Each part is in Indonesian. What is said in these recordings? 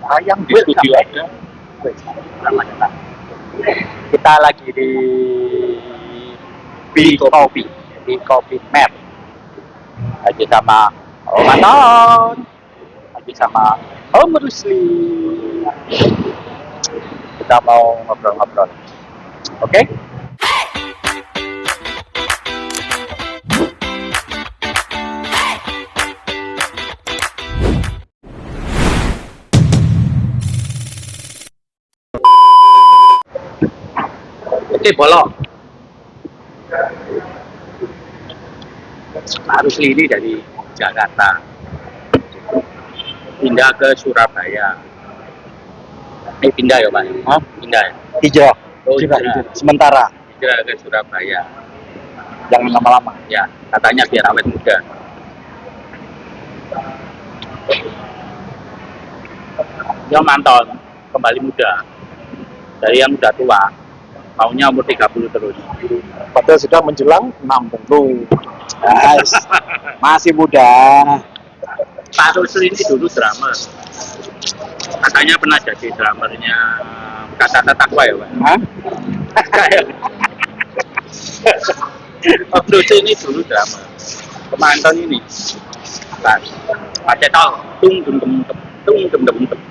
Sayang di studio ada. Kita lagi di Kopi, di Kopi Map. Lagi sama Om Anton, lagi sama Om Rusli. Kita mau ngobrol-ngobrol. Oke? Oke, bolong. Harus ini dari Jakarta pindah ke Surabaya. Pindah ya Pak? Hah? Pindah ya? Hijrah. Oh, Hijrah. hijrah. Sementara. Hijrah ke Surabaya. Jangan lama-lama. Ya, katanya biar awet muda. Dia manton kembali muda. Dari yang udah tua, maunya umur 30 terus. Padahal sudah menjelang 60. Yes. Masih muda. Pak Rusli ini dulu drummer. Katanya pernah jadi drummernya Kata Takwa ya Pak? Hah? Pak Rusli ini dulu drummer. Pemanton ini. Pas. Pakai tol. Tung tung tung tung tung tung tung.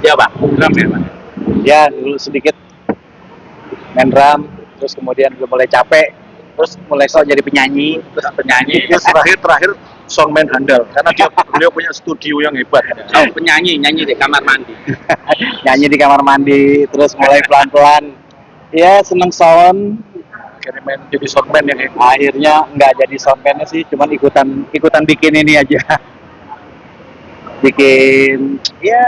Ya Pak, drum ya Pak? Ya, dulu sedikit main drum, terus kemudian mulai capek, terus mulai sok jadi penyanyi, Terus penyanyi. terus terakhir soundman handal karena beliau punya studio yang hebat. Oh, penyanyi, nyanyi di kamar mandi. Nyanyi di kamar mandi, terus mulai pelan-pelan ya seneng sound, akhirnya main jadi soundman yang hebat. Akhirnya nggak jadi soundman sih, cuman ikutan bikin ini aja. Bikin ya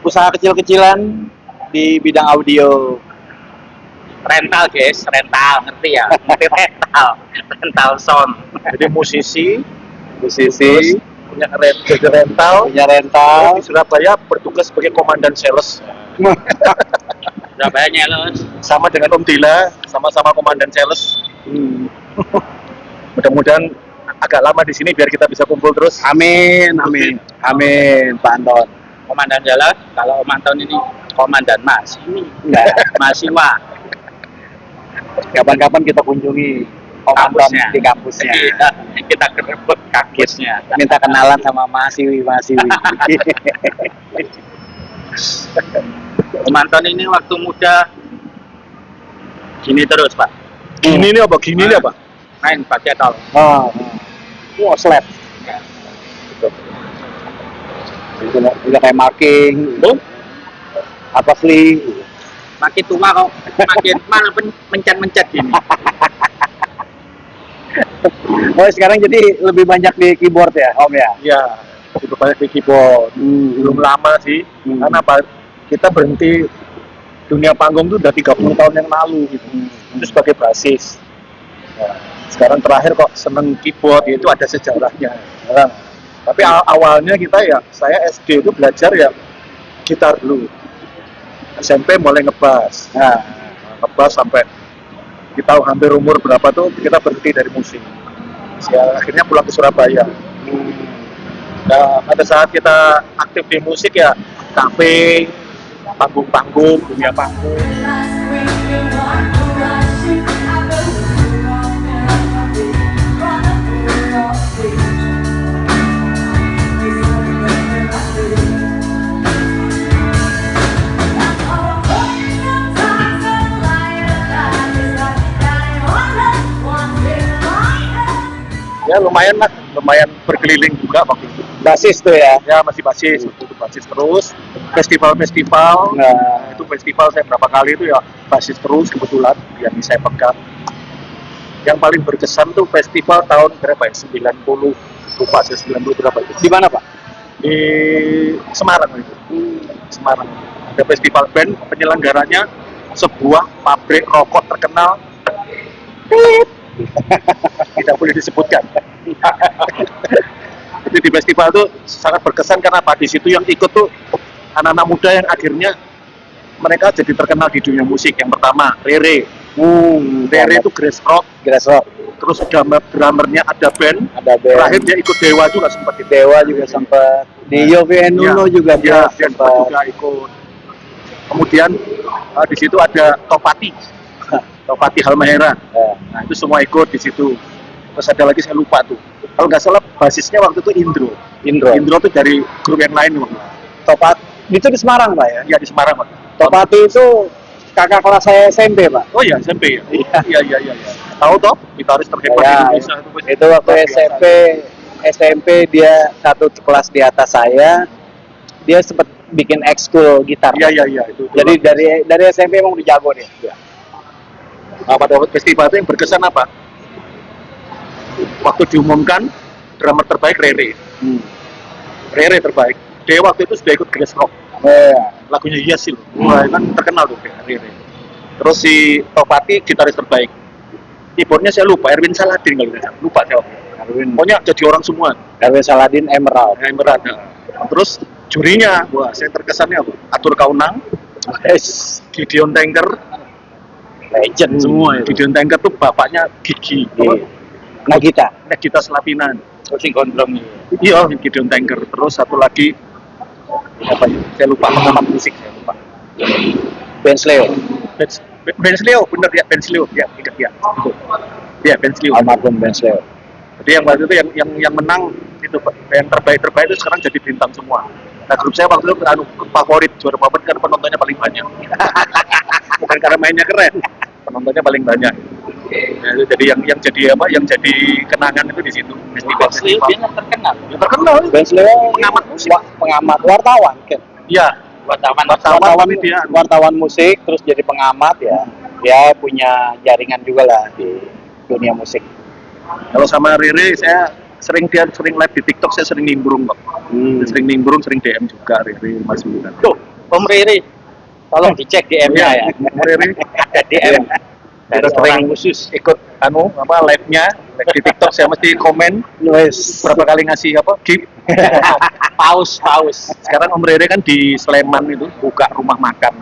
usaha kecil-kecilan di bidang audio. Rental guys, rental, ngerti ya? Ngerti rental sound. Jadi musisi Musisi. punya rental di Surabaya bertugas sebagai komandan sales Surabaya nyeles. sama dengan Om Dila, sama-sama komandan sales. Mudah-mudahan agak lama di sini biar kita bisa kumpul terus. Amin, amin, amin, Pak Anton. Komandan jalan, kalau Om Anton ini komandan Mas. Enggak. Mahasiswa. Kapan-kapan kita kunjungi Om Anton di kampusnya. Iya, kita kerebut kampusnya. Minta kenalan sama mahasiswi. Om Anton ini waktu muda gini terus Pak. Gini nih apa? Gini nih apa? Main pakai tol. Wah, slap. Udah kayak marking. Apa sih? Makin tua kok, makin malah mencet-mencet gini. Oh, sekarang jadi lebih banyak di keyboard ya, Om ya? Iya, lebih banyak di keyboard. Belum lama sih, karena kita berhenti dunia panggung tuh udah 30 tahun yang lalu gitu. Itu sebagai basis. Nah, sekarang terakhir kok seneng keyboard, itu ada sejarahnya. Nah, tapi awalnya kita ya, saya SD itu belajar ya gitar dulu. SMP mulai ngebass. Nah, ngebass sampai kita tahu hampir umur berapa tuh kita berhenti dari musik. Ya, akhirnya pulang ke Surabaya. Nah, pada saat kita aktif di musik ya kafe, panggung-panggung, dunia panggung. Ya lumayan lah, lumayan berkeliling juga waktu itu. Basis tuh ya? Ya masih basis, itu basis terus. Festival-festival, nah itu festival saya berapa kali itu ya basis terus kebetulan yang saya pegang. Yang paling berkesan tuh festival tahun berapa ya? 90, lupa saya 90 berapa itu. Di mana Pak? Di Semarang itu. Semarang. Ada festival band, penyelenggaranya sebuah pabrik rokok terkenal. Tidak boleh disebutkan. Jadi di festival itu sangat berkesan karena apa? Di situ yang ikut tuh anak-anak muda yang akhirnya mereka jadi terkenal di dunia musik. Yang pertama Rere. Rere itu grass rock. terus drummernya ada band, terakhir dia ikut Dewa juga sempat itu. Dewa juga sempat di Yovie and Nuno juga dia sempat sempat. juga ikut. Kemudian di situ ada Topati Halmahera. Nah itu semua ikut di situ. Terus ada lagi saya lupa tuh. Kalau nggak salah basisnya waktu itu Indro tuh dari grup yang lain waktu. Topat itu di Semarang Pak ya? Ya di Semarang Pak. Topati itu kakak kelas saya SMP Pak. Oh ya SMP ya. Iya. Tahu toh gitaris terhebat Ya, Indonesia itu. itu waktu SMP dia satu kelas di atas saya. Dia sempat bikin ekskul gitar. Iya itu. Jadi dari SMP emang udah jago dia. Pada waktu festival itu yang berkesan apa? Waktu diumumkan drummer terbaik Rere. Rere terbaik. Dia waktu itu sudah ikut Grass Rock. Lagunya Yes sih loh. Wah, kan terkenal tuh Rere. Terus si Topati gitaris terbaik. Keyboardnya saya lupa, Erwin Saladin kalau tidak salah. Lupa saya. Pokoknya jadi orang semua. Erwin Saladin Emerald. Terus jurinya, wah saya terkesannya apa? Atur Kaunang, Gideon Tanker, Legend semua itu. Gideon Tanker tuh bapaknya Gigi. Nagita Slavinan. Sing gondrong ini. Iya, Gideon Tanker. Terus satu lagi apa ya? Saya lupa, pengamat musik saya lupa. Bensleo. Bensleo, bener ya, Bensleo. Ya, ingat ya. Betul. Ya, Bensleo. Almarhum Bensleo. Jadi yang waktu itu yang menang itu yang terbaik itu sekarang jadi bintang semua. Nah grup saya waktu itu favorit juara favorit karena penontonnya paling banyak. Bukan karena mainnya keren, penontonnya paling banyak. Nah, itu jadi yang jadi apa? Yang jadi kenangan itu di situ. Bensleo dia terkenal. Ya, terkenal. Bensleo pengamat musik. Pengamat wartawan kan. Iya. Wartawan musik terus jadi pengamat ya. Dia punya jaringan juga lah di dunia musik. Kalau sama Rere saya sering live di TikTok, saya sering nimbrung kok. Sering nimbrung, sering DM juga Rere Mas Wilan. Tuh, Om Riri. Tolong dicek DM-nya ya. Rere Ada DM. Dari orang khusus ikut live-nya di TikTok saya mesti komen berapa kali ngasih gift. Paus. Sekarang Om Rere kan di Sleman itu buka rumah makan.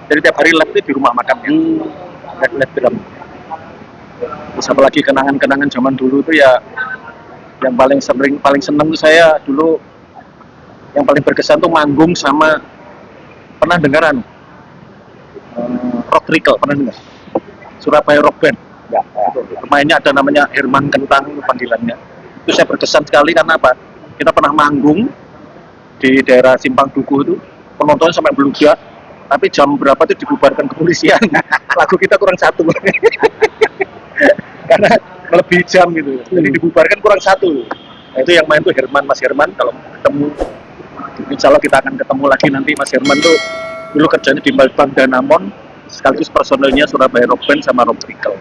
Jadi tiap hari live itu di rumah makannya. Live film. Terus apalagi kenangan-kenangan zaman dulu itu ya yang paling seneng tuh saya dulu yang paling berkesan tuh manggung sama pernah dengaran Rock Trickle, pernah dengar? Surabaya Rock Band. Ya. Pemainnya ada namanya Herman Kentang panggilannya. Itu saya berkesan sekali karena apa? Kita pernah manggung di daerah Simpang Duku itu, penontonnya sampai beludak, tapi jam berapa itu dibubarkan kepolisian. Lagu kita kurang satu. Karena melebihi jam gitu, jadi dibubarkan kurang satu. Nah, itu yang main tuh Mas Herman. Kalau ketemu, insya Allah kita akan ketemu lagi nanti. Mas Herman tuh dulu kerjanya di Bank Danamon, sekaligus personelnya Surabaya Rock Band sama Rock Trickle.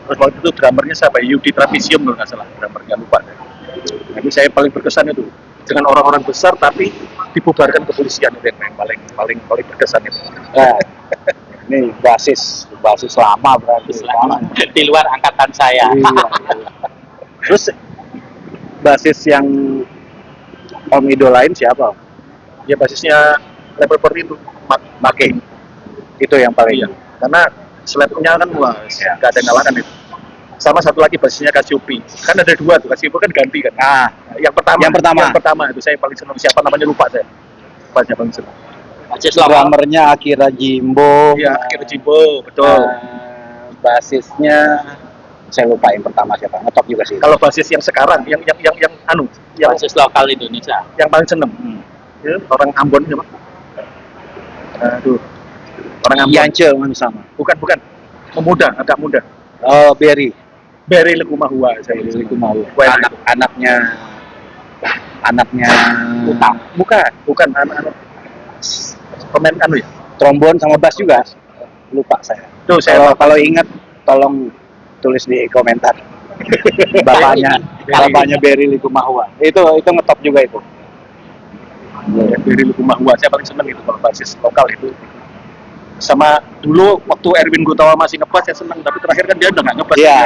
Terus waktu itu drummernya siapa? Yudi Travisium kalau nggak salah, drummernya lupa. Jadi saya paling berkesan itu dengan orang-orang besar tapi dibubarkan kepolisian, itu yang paling berkesan itu. Ini basis lama berarti. Di luar angkatan saya. Iya. Terus basis yang Om idolain siapa? Ya basisnya level seperti itu, Making. Itu yang paling. Iya. Karena slapnya kan wah, nggak ada ngalakan itu. Sama satu lagi basisnya Cassiope. Kan ada dua tuh, Cassiope kan ganti kan. Yang pertama itu saya paling senang, siapa namanya lupa saya. Lupa saya paling senang. Drummernya Akira Jimbo. Iya, Akira Jimbo, betul. Basisnya saya lupa yang pertama siapa. Ngetop juga sih. Kalau basis yang sekarang, yang basis lokal Indonesia. Yang paling seneng. Ya, orang Ambon siapa? Aduh. Orang Ambon. Yance mana sama? Bukan. Agak muda. Oh, Berry Likumahua saya. Likumahua. Anaknya Utang. Bukan anak pemain ya. Trombon sama bass juga. Lupa saya. Tuh saya kalau ingat tolong tulis di komentar. Bapaknya Berry Likumahua. Itu ngetop juga itu. Berry Likumahua saya paling seneng itu kalau basis lokal itu. Sama dulu waktu Erwin Gutawa masih ngebass saya seneng, tapi terakhir kan dia udah nggak ngebass. Iya.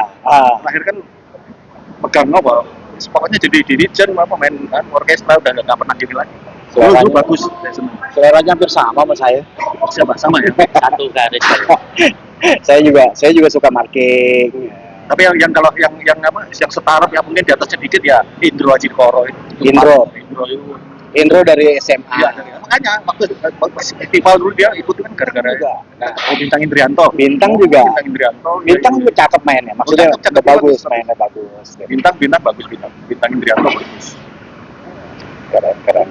Terakhir kan pegang pokoknya jadi dirijen main orkestra udah nggak pernah gini lagi. Dulu bagus, saya seneng. Seleranya hampir sama saya. Siapa sama ya? Satu garis. saya juga suka marking. Tapi kalau yang apa yang setara yang mungkin di atas sedikit ya Indro Ajikoro itu. Indro. Indro itu. Indro dari SMA. Iya, makanya waktu festival dulu dia ikut kan gara-gara juga. Nah, Bintang Indrianto. Bintang juga. Bintang Indrianto. Bintang juga cakep mainnya. Maksudnya cakep, bagus, bagus. mainnya bagus. Bintang bagus Bintang. Bintang Indrianto bagus. Keren.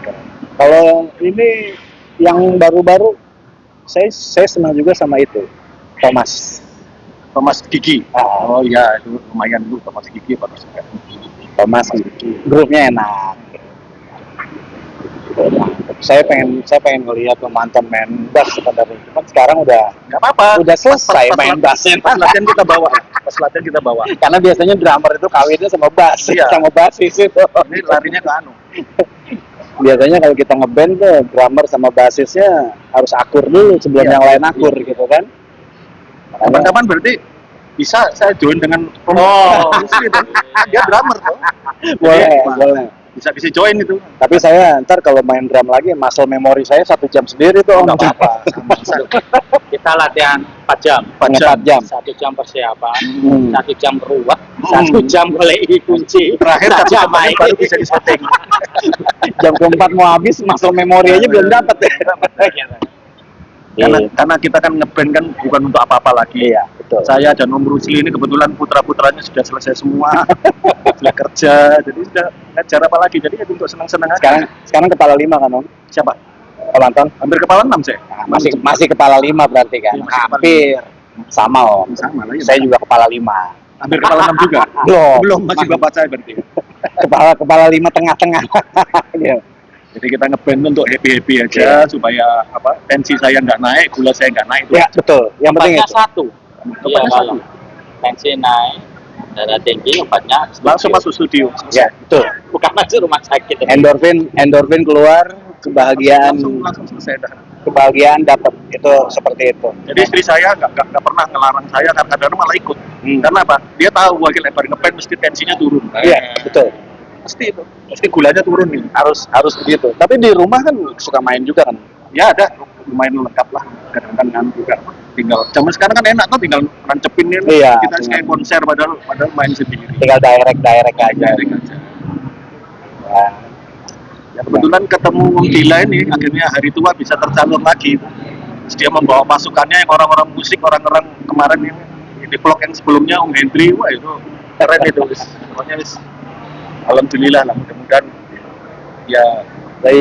Kalau ini yang baru-baru saya senang juga sama itu. Thomas Gigi. Oh iya, itu lumayan dulu Thomas Gigi bagus juga. Thomas Gigi. Grupnya enak. Saya pengen ngelihat mantan main bass sebenarnya. Cuman sekarang udah Nggak apa-apa. udah selesai main bassnya. Pas latihan kita bawa. Karena biasanya drummer itu kawinnya sama bass, Iya. sama bassis itu. Ini larinya ke anu. Biasanya kalau kita ngeband tuh drummer sama bassisnya harus akur dulu sebelum Iya. yang lain akur gitu kan. Kapan-kapan berarti bisa saya join dengan dia drummer tuh. Boleh. Bisa join itu. Tapi saya ntar kalau main drum lagi, muscle memory saya 1 jam sendiri tuh. Om. Nggak apa-apa. Kita latihan 4 jam. 4 jam. 1 jam persiapan, Hmm. 1 jam beruak, 1 jam mulai kunci. Terakhir Satu jam main baru bisa disetting. Jam keempat mau habis, muscle memory aja belum dapat ya. Karena kita kan ngeband kan bukan untuk apa-apa lagi. Iya, betul. Saya dan Om Rusli ini kebetulan putra-putranya sudah selesai semua, sudah kerja, jadi sudah ngajar apa lagi. Jadi ya untuk senang-senang aja. Sekarang kepala 5 kan Om? Siapa? Om Anton? Hampir kepala 6 saya. Nah, masih kepala 5 berarti kan? Iya, masih kepala Hampir sama Om. Sama lah ya. Saya juga kepala 5. Hampir kepala 6 juga. Belum masih bapak saya berarti. Kepala 5 tengah-tengah. Iya. Jadi kita ngeband untuk happy aja supaya apa tensi saya nggak naik, gula saya nggak naik. Ya, betul. Yang penting Obatnya itu. satu. Iya, Obatnya kalau tensi naik, darah tinggi, obatnya Langsung masuk studio. Ya, betul. bukan masuk rumah sakit. Endorfin keluar, kebahagiaan Langsung selesai dah. kebahagiaan dapat itu seperti itu. Jadi istri saya nggak pernah ngelarang saya, kadang-kadang malah ikut. Karena apa? Dia tahu wakil lebar ngeband mesti tensinya turun. Iya, betul. Mesti gulanya turun nih. Harus begitu. Tapi di rumah kan suka main juga kan. Ya ada lumayan lengkap lah. Kadang-kadang juga tinggal. Zaman sekarang kan enak tuh tinggal nancepin nih. Iya, Kita kayak konser padahal main sendiri. Tinggal direct aja. Daring aja. Ya. Ya kebetulan ketemu Wong Gila ini akhirnya hari tua bisa tersalur lagi. Terus dia membawa pasukannya yang orang-orang musik, orang-orang kemarin ini di vlog yang sebelumnya Om Hendri, wah itu keren itu. Pokoknya alhamdulillah lah, mudah-mudahan ya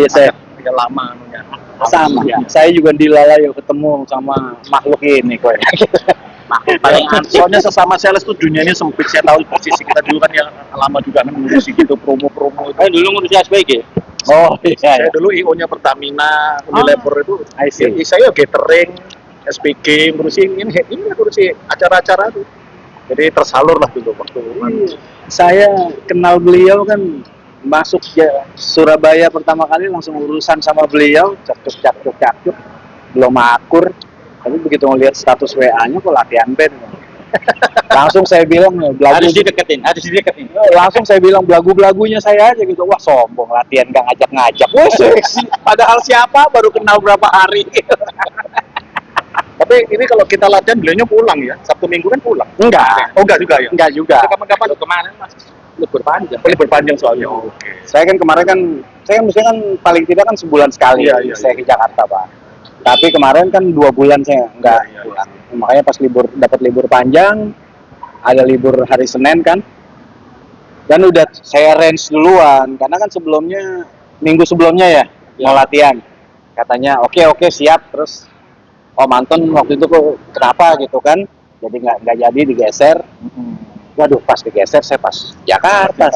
Saya tidak lama anunya. sama. Ya. Saya juga dilalayo ketemu sama makhluk ini kok. Paling Soalnya sesama sales tuh dunianya sempit. Saya tahu posisi kita dulu kan yang lama juga kan ngurusi gitu promo-promo itu. dulu ngurus SPG. Oh iya. Saya dulu IO-nya Pertamina, Unilever itu. I see. Saya catering, SPG, ngurusi ini ngurusi acara-acara tuh. Jadi tersalur lah dulu waktu. Saya kenal beliau kan masuk Surabaya pertama kali langsung urusan sama beliau, cakep, belum akur. Tapi begitu ngelihat status WA-nya kok latihan band. Langsung saya bilang Harus dideketin. langsung saya bilang belagu-belagunya saya aja gitu. Wah sombong, latihan gak ngajak-ngajak. Wah seksi. Padahal siapa baru kenal berapa hari. Tapi ini kalau kita latihan beliaunya pulang ya, Sabtu Minggu kan pulang. Enggak. Oh enggak juga ya? Enggak juga. Kapan-kapan Kemarin mas libur panjang. libur panjang soalnya. Oke. Saya kan kemarin kan, saya kan mestinya kan paling tidak kan sebulan sekali Iya, saya iya. ke Jakarta Pak. Tapi kemarin kan 2 bulan saya enggak Iya, iya. pulang. Makanya pas dapat libur panjang, ada libur hari Senin kan, dan udah saya range duluan karena kan sebelumnya minggu sebelumnya ya mau latihan. Katanya oke siap, terus Om Anton waktu itu kok kenapa gitu kan, jadi nggak jadi digeser. Waduh pas digeser saya pas Jakarta.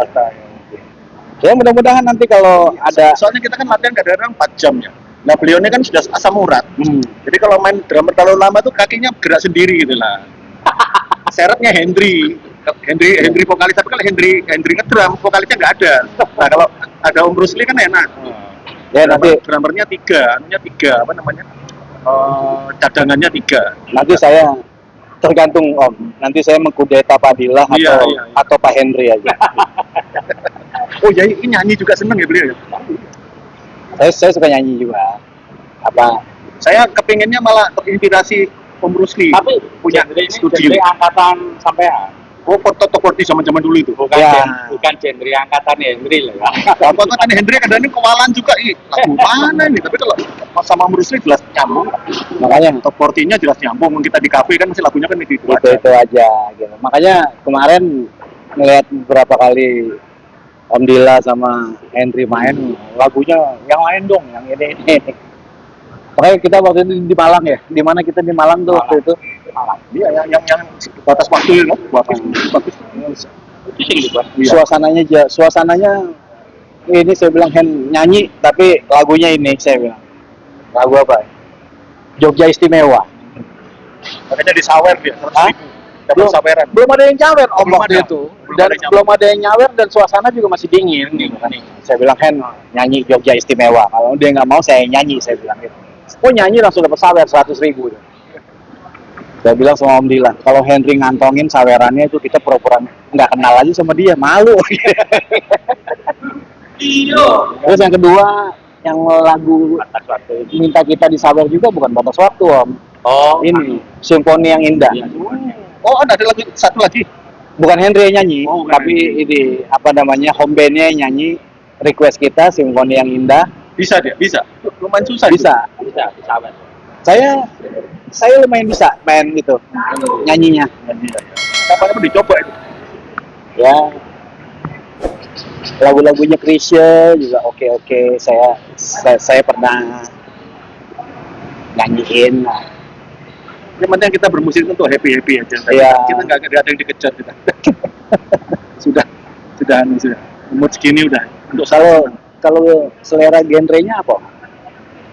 Ya mudah-mudahan nanti kalau ada Soalnya kita kan latihan kadang-kadang 4 jam ya. Nah beliau ini kan sudah asam urat. Jadi kalau main drummer terlalu lama tuh kakinya gerak sendiri gitu lah. Syaratnya Hendri vokalis, tapi kalau Hendri ngedrum vokalisnya nggak ada. Nah kalau ada Om Rusli kan enak. ya nanti Drummernya 3, anunya 3 apa namanya? Cadangannya 3. nanti saya tergantung Om. Nanti saya mengkudeta Pak Dila atau Iya, iya. atau Pak Henry aja. Oh ya ini nyanyi juga seneng ya beliau ya. saya suka nyanyi juga. Apa? Saya kepinginnya malah terinspirasi Om Rusli Tapi punya genre ini studio. genre angkatan sampean. Oh, foto-foto zaman-zaman dulu itu. Bukan Ya. bukan genre angkatan Henry loh ya. Apa kan Hendrik kadang-kadang kewalan juga, lagu mana nih? Tapi kalau sama Bruce Lee jelas nyambung. Makanya Top 40-nya jelas nyambung. Kita di kafe kan masih lagunya kan itu itu aja gitu. Makanya kemarin ngeliat beberapa kali Om Dila sama Henry main, lagunya yang lain dong, yang ini. Makanya kita waktu itu di Malang ya. Di mana kita di Malang tuh waktu itu? Iya, yang batas waktu ya, bagus. Iya. Suasananya ini saya bilang nyanyi tapi lagunya ini saya bilang. Lagu apa? Jogja Istimewa. Makanya di sawer dia, 100.000. Dapat saweran. Belum ada yang nyawer om Belum waktu ada. itu. Belum Dan ada yang nyawer. belum ada yang nyawer dan suasana juga masih dingin gitu kan. Saya bilang nyanyi Jogja Istimewa. Kalau dia nggak mau saya nyanyi, saya bilang gitu. Oh nyanyi langsung dapat sawer 100.000. Saya bilang sama Om Dilan, kalau Henry ngantongin sawerannya itu kita pura-pura nggak kenal aja sama dia, malu. Terus yang kedua, yang lagu Batas waktu. minta kita disawer juga bukan batas waktu Om. Oh, Ini Simfoni yang Indah. Iya. Oh, ada lagi satu lagi. Bukan Henry yang nyanyi, Oh, bukan tapi ini apa namanya home bandnya yang nyanyi request kita Simfoni yang Indah. Bisa dia, bisa. Lumayan susah. Bisa. bisa sahabat. Saya lumayan bisa main itu nyanyinya. Kapan pun dicoba itu. Ya lagu-lagunya Chrisye juga oke. Saya pernah nyanyiin. Yang penting kita bermusik itu happy aja. Iya. Kita nggak ada yang dikejar kita. sudah. Umur segini udah. Untuk Kalau selera genrenya apa?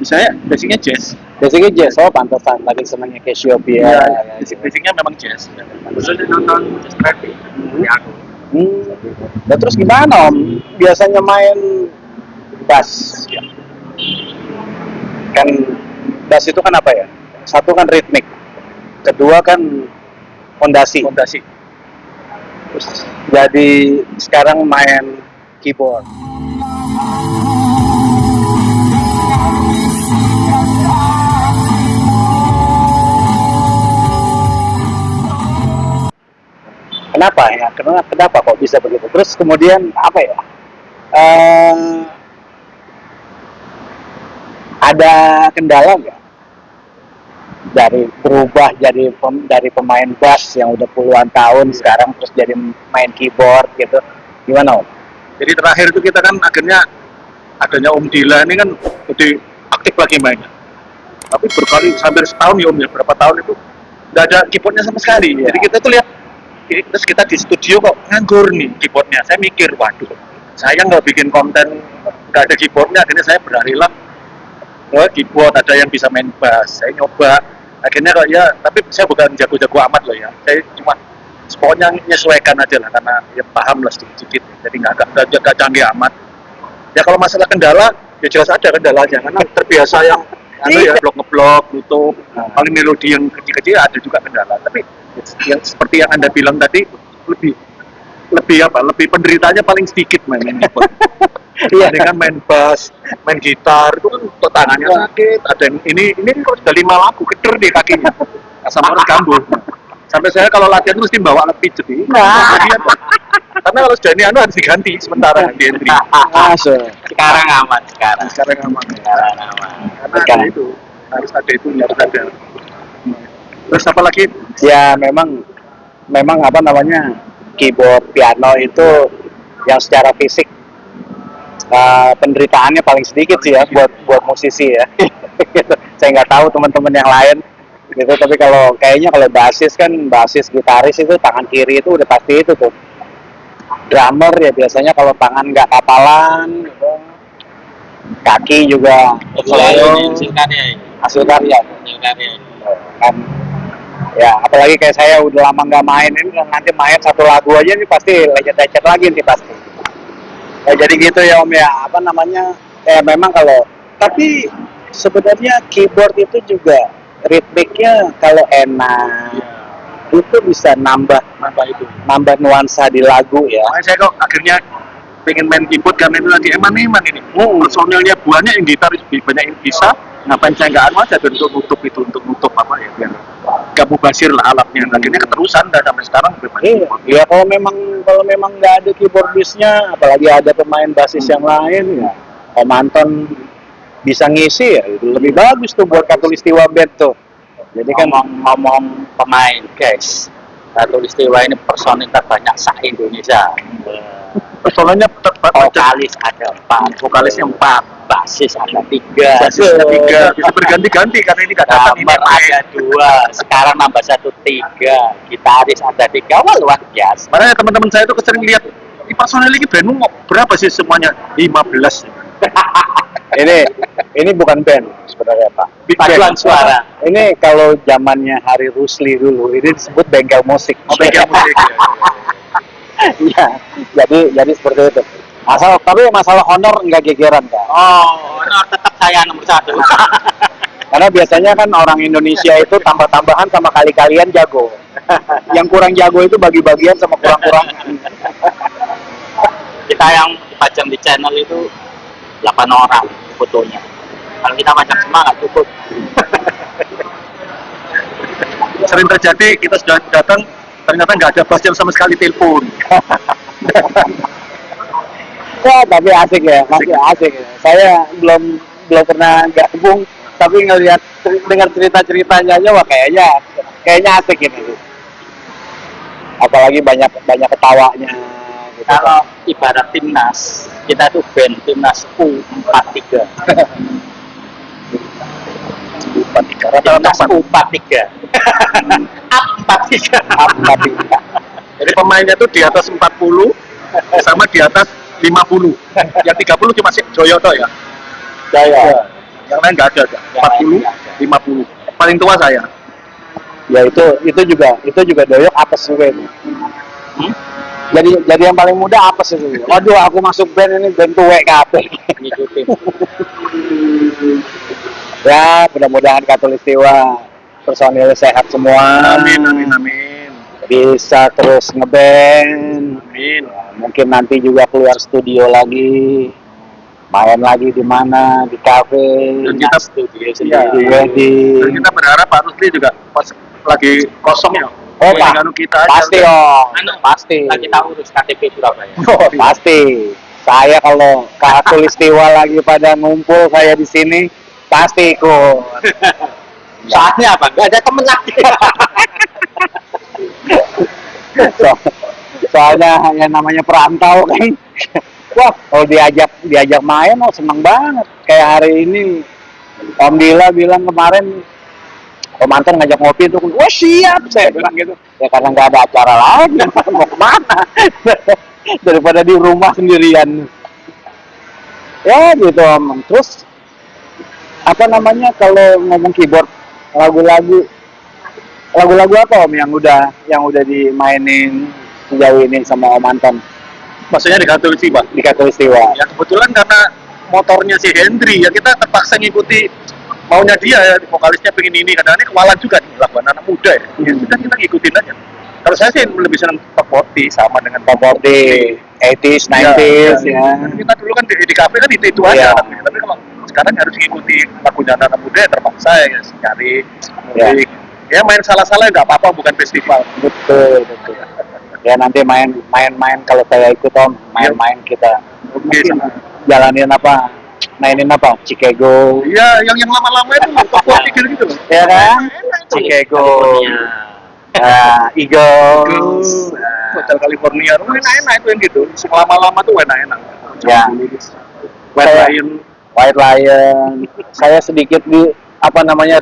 misalnya basicnya jazz. Basicnya jazz, oh pantesan lagi senangnya Cassiopeia. Basicnya memang jazz. Terus dia nonton jazz traffic. Ya aku. Nah, terus gimana Om? Biasanya main bass. Kan bass itu kan apa ya? Satu kan ritmik, kedua kan fondasi. Terus jadi sekarang main keyboard. Kenapa ya? Kenapa kok bisa begitu? Terus kemudian apa ya? Ada kendala nggak dari berubah dari pemain bass yang udah puluhan tahun sekarang terus jadi main keyboard gitu? Gimana Om? Jadi terakhir itu kita kan akhirnya adanya Om Dila ini kan jadi aktif lagi mainnya. Tapi berkali hampir setahun ya Om ya, berapa tahun itu nggak ada keyboardnya sama sekali. Iya. Jadi kita tuh lihat, terus kita di studio kok nganggur nih keyboardnya. Saya mikir, waduh, saya nggak bikin konten nggak ada keyboardnya. Akhirnya saya berlari lah, keyboard ada yang bisa main bass. Saya nyoba, akhirnya kok ya, tapi saya bukan jago-jago amat loh ya. Saya cuma pokoknya menyesuaikan aja lah, karena ya paham lah sedikit-sedikit. Jadi nggak canggih amat. Ya kalau masalah kendala, ya jelas ada kendalanya. Karena terbiasa yang ya ngeblok, nutup, paling melodi yang kecil-kecil ada juga kendala. Tapi yang seperti yang Anda bilang tadi, lebih penderitanya paling sedikit main keyboard. Iya. Ada kan main bass, main gitar itu kan tangannya sakit. Ada yang ini kok sudah 5 lagu keder di kakinya, asam urat kambuh. Sampai saya kalau latihan mesti bawa alat pijet ini. Karena kalau sudah ini harus diganti sementara di entry. Sekarang aman sekarang. Sekarang aman. Sekarang aman. Karena ada itu harus ada harus ada. Terus apa lagi? Ya memang apa namanya keyboard piano itu yang secara fisik penderitaannya paling sedikit sih ya buat musisi ya. Saya nggak tahu teman-teman yang lain gitu, tapi kayaknya kalau basis gitaris itu tangan kiri itu udah pasti itu tuh. Drummer ya biasanya kalau tangan nggak kapalan gitu. Kaki juga selalu hasil karya kan. Ya apalagi kayak saya udah lama nggak main ini, nanti main satu lagu aja nih pasti lecet-lecet lagi nih pasti. Ya, jadi gitu ya Om ya, apa namanya, memang tapi sebenarnya keyboard itu juga ritmiknya kalau enak itu bisa nambah nuansa di lagu ya. Makanya saya kok akhirnya pengen main keyboard karena itu lagi eman-eman ini. Personilnya buahnya yang gitar banyak yang bisa, ngapain saya nggak aja untuk nutup apa ya biar gak mubazir lah alatnya. Akhirnya keterusan dan sampai sekarang Iya, ya kalau memang nggak ada keyboardisnya, apalagi ada pemain basis yang lain, ya Om Anton bisa ngisi ya, itu lebih bagus tuh buat Katulistiwa Band tuh. Jadi kan ngomong pemain, guys. Katulistiwa ini personil terbanyak se-Indonesia. personalnya Vokalis ada 4, vokalisnya 4, basis ada 3, basisnya 3, bisa berganti-ganti karena ini gak datang ini drummer ada 2, sekarang nambah 1, 3, gitaris ada 3, wah luar biasa. makanya teman-teman saya tuh sering lihat ini personil ini bandmu berapa sih semuanya? 15. ini bukan band sebenarnya Pak. Paduan suara. Ini kalau zamannya Hari Rusli dulu, ini disebut bengkel musik. Oh, bengkel musik. Iya, jadi seperti itu. Tapi masalah honor nggak gegeran Kak. Oh, honor tetap saya nomor 1. Karena biasanya kan orang Indonesia itu tambah-tambahan sama kali-kalian jago. Yang kurang jago itu bagi-bagian sama kurang-kurang. Kita yang dipajang di channel itu 8 orang fotonya. Kalau kita pajang semua nggak cukup. Sering terjadi kita sudah datang ternyata nggak ada bass yang sama sekali telepon. Wah, tapi asik ya, asik ya. Saya belum pernah gabung, tapi dengar cerita-ceritanya aja, wah kayaknya asik ini. Apalagi banyak ketawanya. Gitu. Kalau ibarat timnas, kita tuh band timnas U43. Timnas U43. Up 43. Jadi pemainnya tuh di atas 40 sama di atas 50. Yang 30 cuma si Joyo toh ya. Jaya. Yang lain nggak ada. 40, 50. Paling tua saya. Ya itu juga doyok apes juga itu. Jadi yang paling muda apes itu. Waduh, aku masuk band ini band tuwek kabeh. Ngikutin. Ya, mudah-mudahan Katulistiwa personil sehat semua. Amin. Bisa terus ngeband. Amin. Ya, mungkin nanti juga keluar studio lagi. Main lagi di mana? Di kafe. Dan kita studio Di sendiri. wedding. Dan kita berharap Pak Rusli juga pas lagi kosong ya. Oh, Pak. Dengan kita Pasti aja. Om. Pasti. Lagi kita urus KTP Surabaya. Oh, iya. Pasti. Saya kalau Katulistiwa lagi pada ngumpul saya di sini pasti ikut. Saatnya apa? Gak ada temen lagi. Soalnya yang namanya perantau kan. Wah, kalau diajak main seneng banget. Kayak hari ini Om Dila bilang kemarin Om Anton ngajak ngopi tuh, wah siap, saya bilang gitu. Ya karena nggak ada acara lain, mau kemana? Daripada di rumah sendirian. Ya gitu Om. Terus apa namanya kalau ngomong keyboard, lagu-lagu apa Om yang udah dimainin sejauh ini sama Om Anton Maksudnya di Katulistiwa. di Katulistiwa? Ya kebetulan karena motornya si Hendry ya kita terpaksa ngikuti maunya dia ya, vokalisnya pengen ini, kadang-kadang kewalahan juga nih lakukan anak muda ya. Ya sudah kita ngikutin aja. Kalau saya sih lebih senang top 40 sama dengan Top 40, 80s, 90s ya. Kita dulu kan di kafe kan itu Iya. aja. Tapi kalau sekarang harus ngikuti lagunya anak muda ya terpaksa ya cari Iya. musik. Ya main salah-salah nggak apa-apa, bukan festival. Betul. Ya nanti main kalau saya ikut Om, main kita. Oke, sama. Jalanin mainin Chicago. Iya, yang lama-lama itu top 40 gitu loh. Ya kan? Enak itu. Chicago. Eagles. Eagles, Hotel California, enak-enak itu yang gitu. Lama-lama tuh enak-enak. Ya. White Saya- Lion. White Lion. Saya sedikit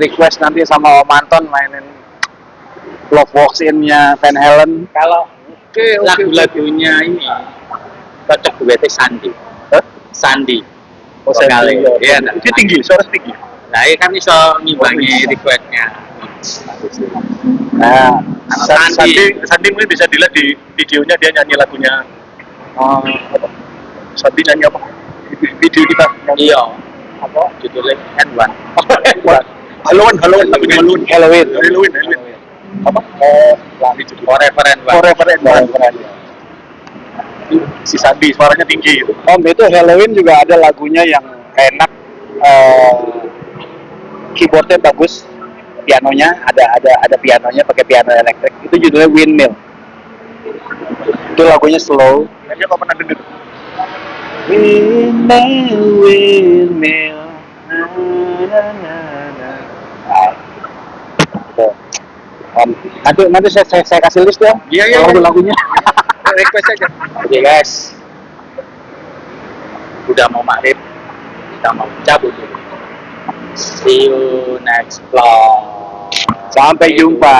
request nanti sama Om Anton mainin Love Walks In-nya Van Halen. Kalau Oke. lagu-lagunya ini cocok duetnya Sandi. Sandi. Oh, saya Vokali. Iya, nah. Dia tinggi, suara tinggi. Nah, ini kan bisa ngimbangi requestnya. Nah, Sandi mungkin bisa dilihat di videonya dia nyanyi lagunya. Sandi nyanyi apa? Video kita. Iya. Apa? Judulnya N1. Halloween, lagunya Halloween. Halloween. Apa? Forever and One. Forever and One. Si Sandi suaranya tinggi gitu. Om, itu Halloween juga ada lagunya yang enak, keyboardnya bagus, pianonya, ada pianonya, pakai piano elektrik. Itu judulnya Windmill. Itu lagunya slow. Kayaknya kok pernah denger. Windmill, windmill. Na, na, na, na. Nah, gitu. Nanti saya kasih list ya. Iya. Lagu-lagunya. Request aja. Oke guys, udah mau maghrib, kita mau cabut dulu. See you next vlog. Sampai jumpa.